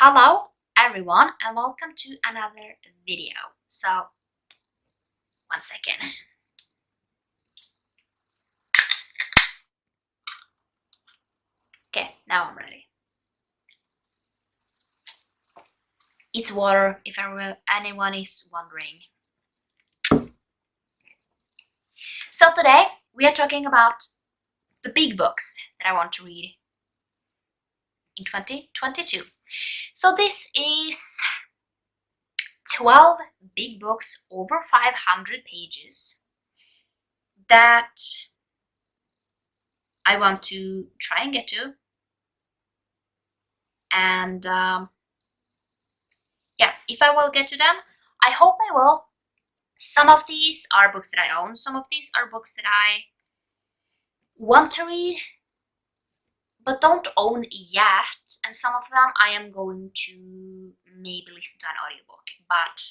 Hello everyone and welcome to another video. So, one second. Okay, now I'm ready. It's water if anyone is wondering. So today we are talking about the big books that I want to read in 2022. So this is 12 big books over 500 pages that I want to try and get to. And yeah, if I will get to them, I hope I will. Some of these are books that I own, some of these are books that I want to read but don't own yet, and some of them I am going to maybe listen to an audiobook. But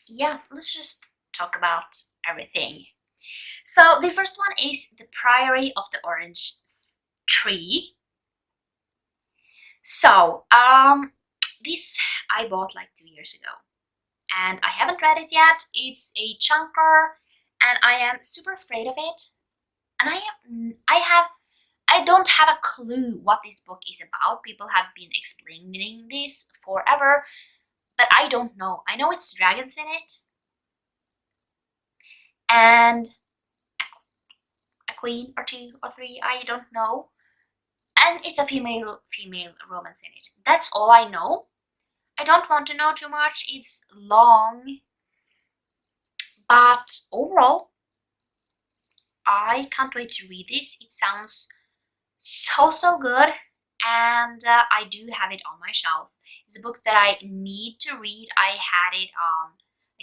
yeah, let's just talk about everything. So the first one is The Priory of the Orange Tree. So this I bought like 2 years ago and I haven't read it yet. It's a chunker and I am super afraid of it, and I don't have a clue what this book is about. People have been explaining this forever, but I don't know. I know it's dragons in it and a queen or two or three, I don't know, and it's a female romance in it. That's all I know. I don't want to know too much. It's long, but overall I can't wait to read this. It sounds so good, and I do have it on my shelf. It's a book that I need to read. I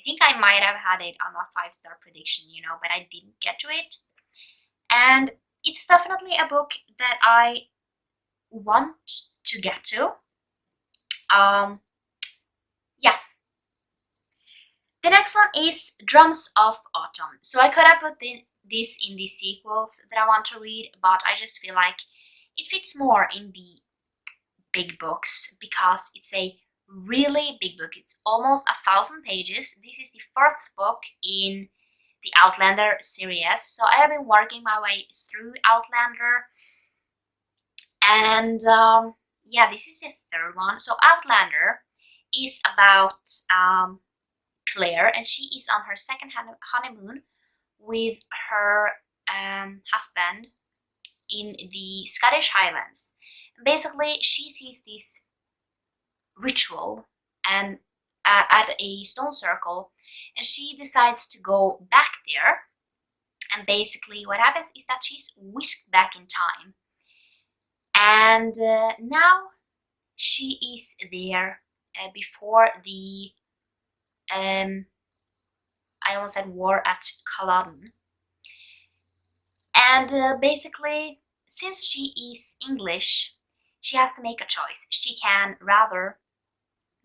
think I might have had it on a 5-star prediction, but I didn't get to it. And it's definitely a book that I want to get to. Yeah. The next one is Drums of Autumn. So I could have put this in the sequels that I want to read, but I just feel like it fits more in the big books because it's a really big book. It's almost 1,000 pages. This is the 4th book in the Outlander series. So I have been working my way through Outlander, and yeah, this is the 3rd one. So Outlander is about Claire, and she is on her 2nd honeymoon with her husband in the Scottish Highlands. Basically, she sees this ritual and at a stone circle, and she decides to go back there. And basically, what happens is that she's whisked back in time, and now she is there before the I almost said war at Culloden. And basically, since she is English, she has to make a choice. She can rather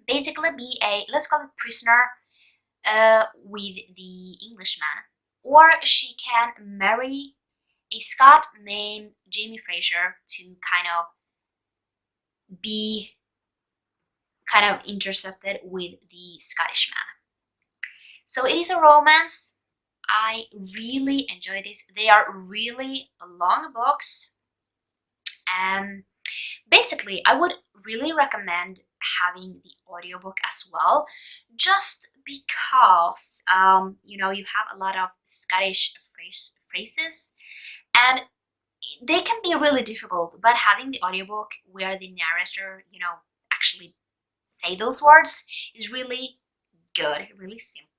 basically be a, let's call it, prisoner with the Englishman, or she can marry a Scot named Jamie Fraser to kind of be intercepted with the Scottish man. So it is a romance. I really enjoy this. They are really long books, and basically I would really recommend having the audiobook as well, just because you have a lot of Scottish phrases and they can be really difficult, but having the audiobook where the narrator actually say those words is really good, really simple.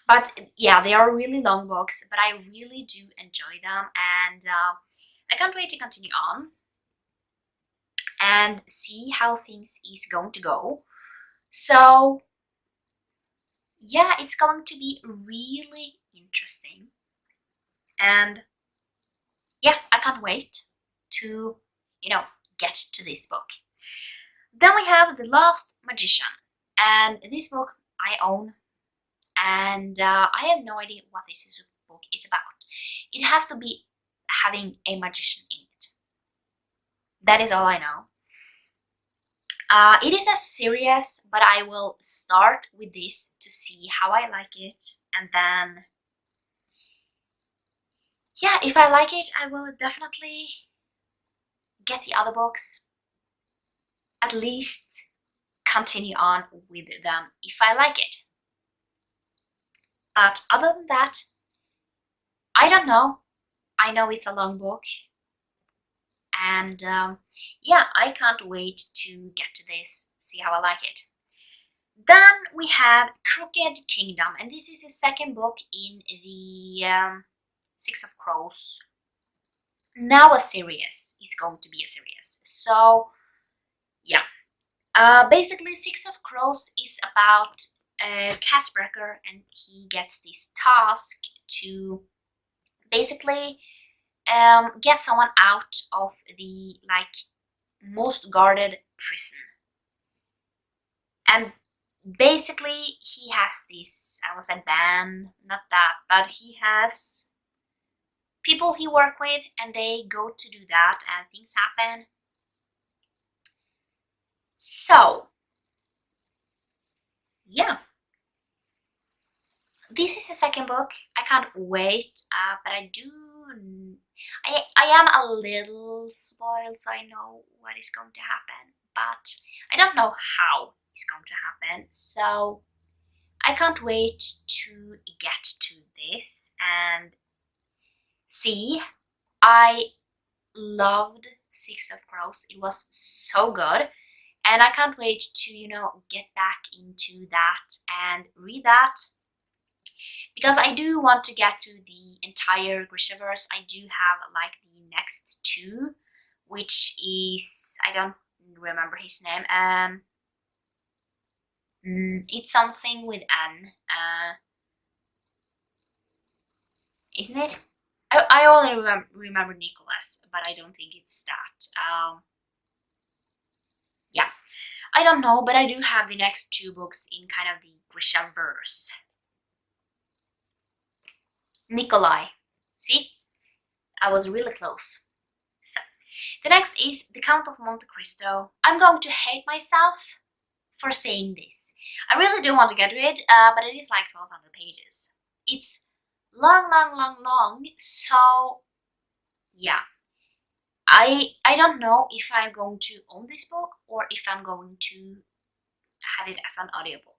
But yeah, they are really long books, but I really do enjoy them, and I can't wait to continue on and see how things is going to go. So yeah, it's going to be really interesting, and yeah, I can't wait to get to this book. Then we have The Last Magician, and this book I own, and I have no idea what this book is about. It has to be having a magician in it. That is all I know. It is a series, but I will start with this to see how I like it, and then yeah, if I like it, I will definitely get the other books, at least continue on with them if I like it. But other than that, I don't know. I know it's a long book, and yeah, I can't wait to get to this, see how I like it. Then we have Crooked Kingdom, and this is the second book in the Six of Crows. Now a series is going to be a series. So yeah, basically Six of Crows is about a Casbreaker, and he gets this task to basically get someone out of the like most guarded prison. And basically he has this, I was a band, not that, but he has people he work with, and they go to do that, and things happen. So yeah, this is the second book. I can't wait, but I am a little spoiled, so I know what is going to happen, but I don't know how it's going to happen. So I can't wait to get to this and see. I loved Six of Crows. It was so good, and I can't wait to, get back into that and read that, because I do want to get to the entire Grishaverse. I do have like the next two, which is, I don't remember his name. It's something with N, isn't it? I only remember Nicholas, but I don't think it's that. Yeah, I don't know, but I do have the next two books in kind of the Grishaverse. Nikolai. See? I was really close. So, the next is The Count of Monte Cristo. I'm going to hate myself for saying this. I really do want to get to it, but it is like 1200 pages. It's long, long, long, long, so yeah. I don't know if I'm going to own this book or if I'm going to have it as an audiobook.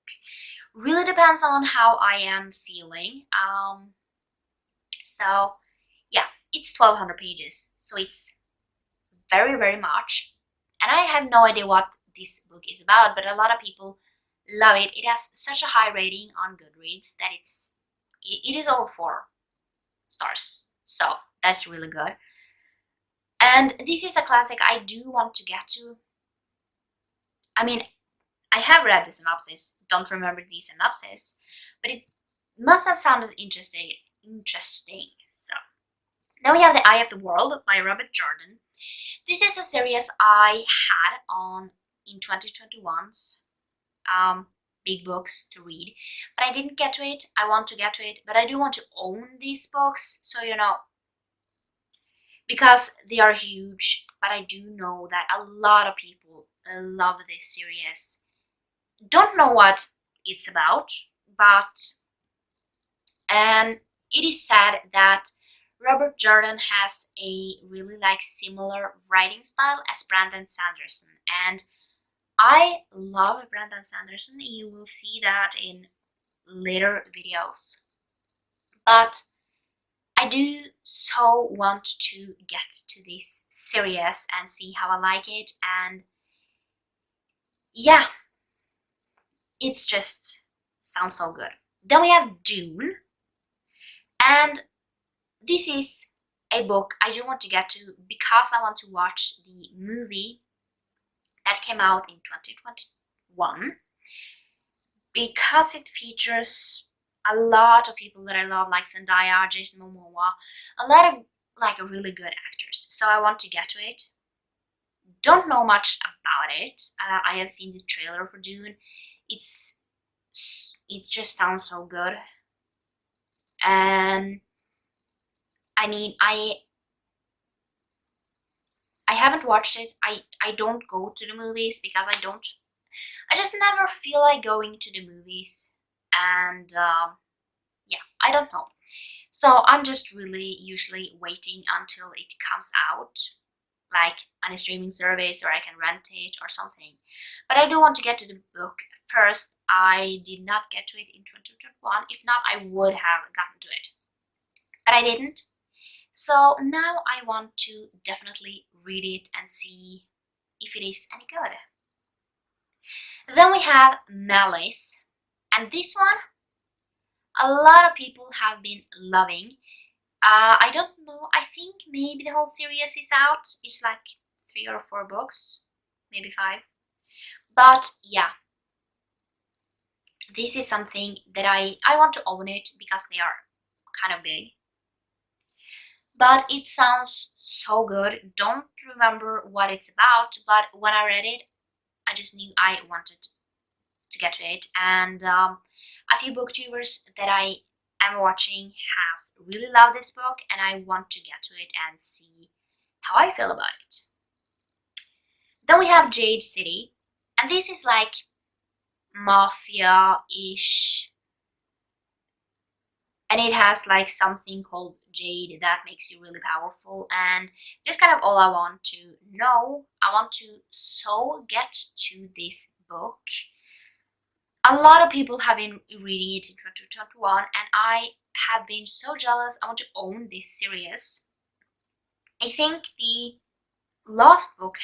Really depends on how I am feeling. So yeah, it's 1200 pages, so it's very, very much. And I have no idea what this book is about, but a lot of people love it. It has such a high rating on Goodreads that it is over 4 stars. So that's really good. And this is a classic I do want to get to. I mean, I have read the synopsis, don't remember the synopsis, but it must have sounded interesting. So now we have The Eye of the World by Robert Jordan. This is a series I had on in 2021's big books to read, but I didn't get to it. I want to get to it, but I do want to own these books, so because they are huge. But I do know that a lot of people love this series. Don't know what it's about, but it is sad that Robert Jordan has a really similar writing style as Brandon Sanderson, and I love Brandon Sanderson. You will see that in later videos, but I do so want to get to this series and see how I like it, and yeah, it's just sounds so good. Then we have Dune, and this is a book I do want to get to because I want to watch the movie that came out in 2021, because it features a lot of people that I love, like Zendaya, Jason Momoa, a lot of really good actors. So I want to get to it. Don't know much about it. I have seen the trailer for Dune. It just sounds so good, and I mean I haven't watched it. I don't go to the movies because I just never feel like going to the movies. And yeah, I don't know. So I'm just really usually waiting until it comes out, like on a streaming service, or I can rent it or something. But I do want to get to the book first. I did not get to it in 2021. If not, I would have gotten to it. But I didn't. So now I want to definitely read it and see if it is any good. Then we have Malice. And this one, a lot of people have been loving. I don't know, I think maybe the whole series is out. It's like 3 or 4 books, maybe 5. But yeah, this is something that I want to own it because they are kind of big. But it sounds so good. Don't remember what it's about, but when I read it, I just knew I wanted to get to it. And a few booktubers that I am watching has really loved this book, and I want to get to it and see how I feel about it. Then we have Jade City, and this is like mafia-ish, and it has like something called jade that makes you really powerful, and just kind of all I want to know. I want to so get to this book. A lot of people have been reading it in 2021, and I have been so jealous. I want to own this series. I think the last book,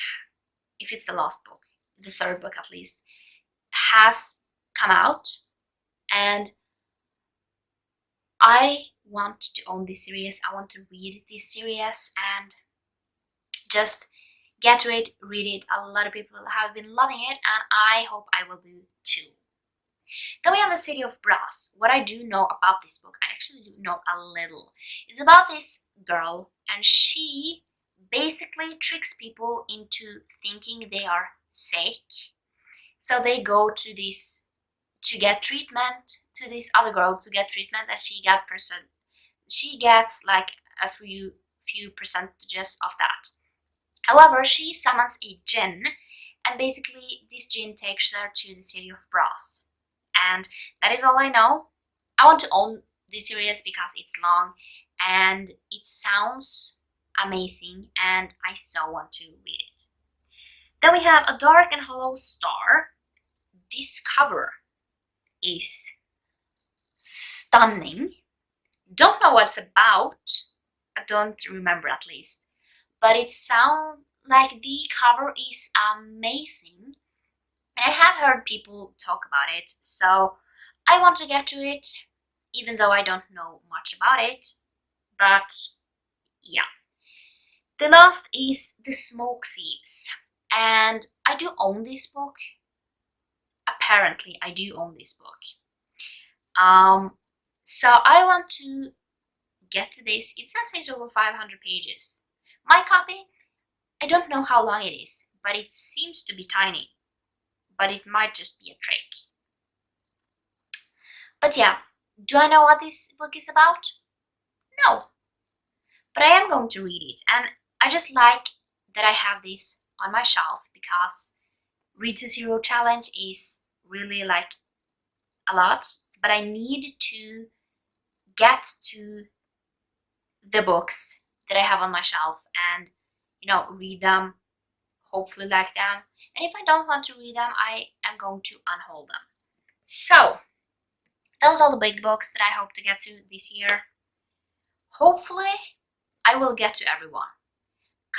if it's the last book, the third book at least, has come out, and I want to own this series. I want to read this series and just get to it, read it. A lot of people have been loving it, and I hope I will do too. Then we have The City of Brass. What I do know about this book, I actually do know a little. It's about this girl, and she basically tricks people into thinking they are sick. So they go to this to get treatment, to this other girl to get treatment, and she gets like a few percentages of that. However, she summons a djinn, and basically this djinn takes her to the City of Brass. And that is all I know. I want to own this series because it's long and it sounds amazing, and I so want to read it. Then we have A Dark and Hollow Star. This cover is stunning. Don't know what it's about. I don't remember at least. But it sounds like the cover is amazing. I have heard people talk about it, so I want to get to it, even though I don't know much about it. But yeah. The last is The Smoke Thieves, and I do own this book. Apparently, I do own this book. So I want to get to this. It says it's over 500 pages. My copy, I don't know how long it is, but it seems to be tiny. But it might just be a trick. But yeah, do I know what this book is about? No. But I am going to read it, and I just like that I have this on my shelf because Read to Zero challenge is really like a lot, but I need to get to the books that I have on my shelf and, you know, read them, hopefully like them. And if I don't want to read them, I am going to unhold them. So, those are the big books that I hope to get to this year. Hopefully, I will get to everyone.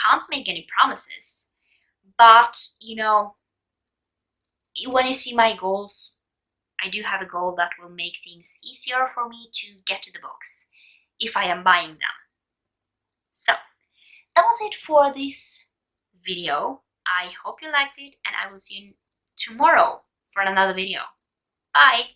Can't make any promises, but, you know, when you see my goals, I do have a goal that will make things easier for me to get to the books if I am buying them. So, that was it for this video. I hope you liked it, and I will see you tomorrow for another video. Bye!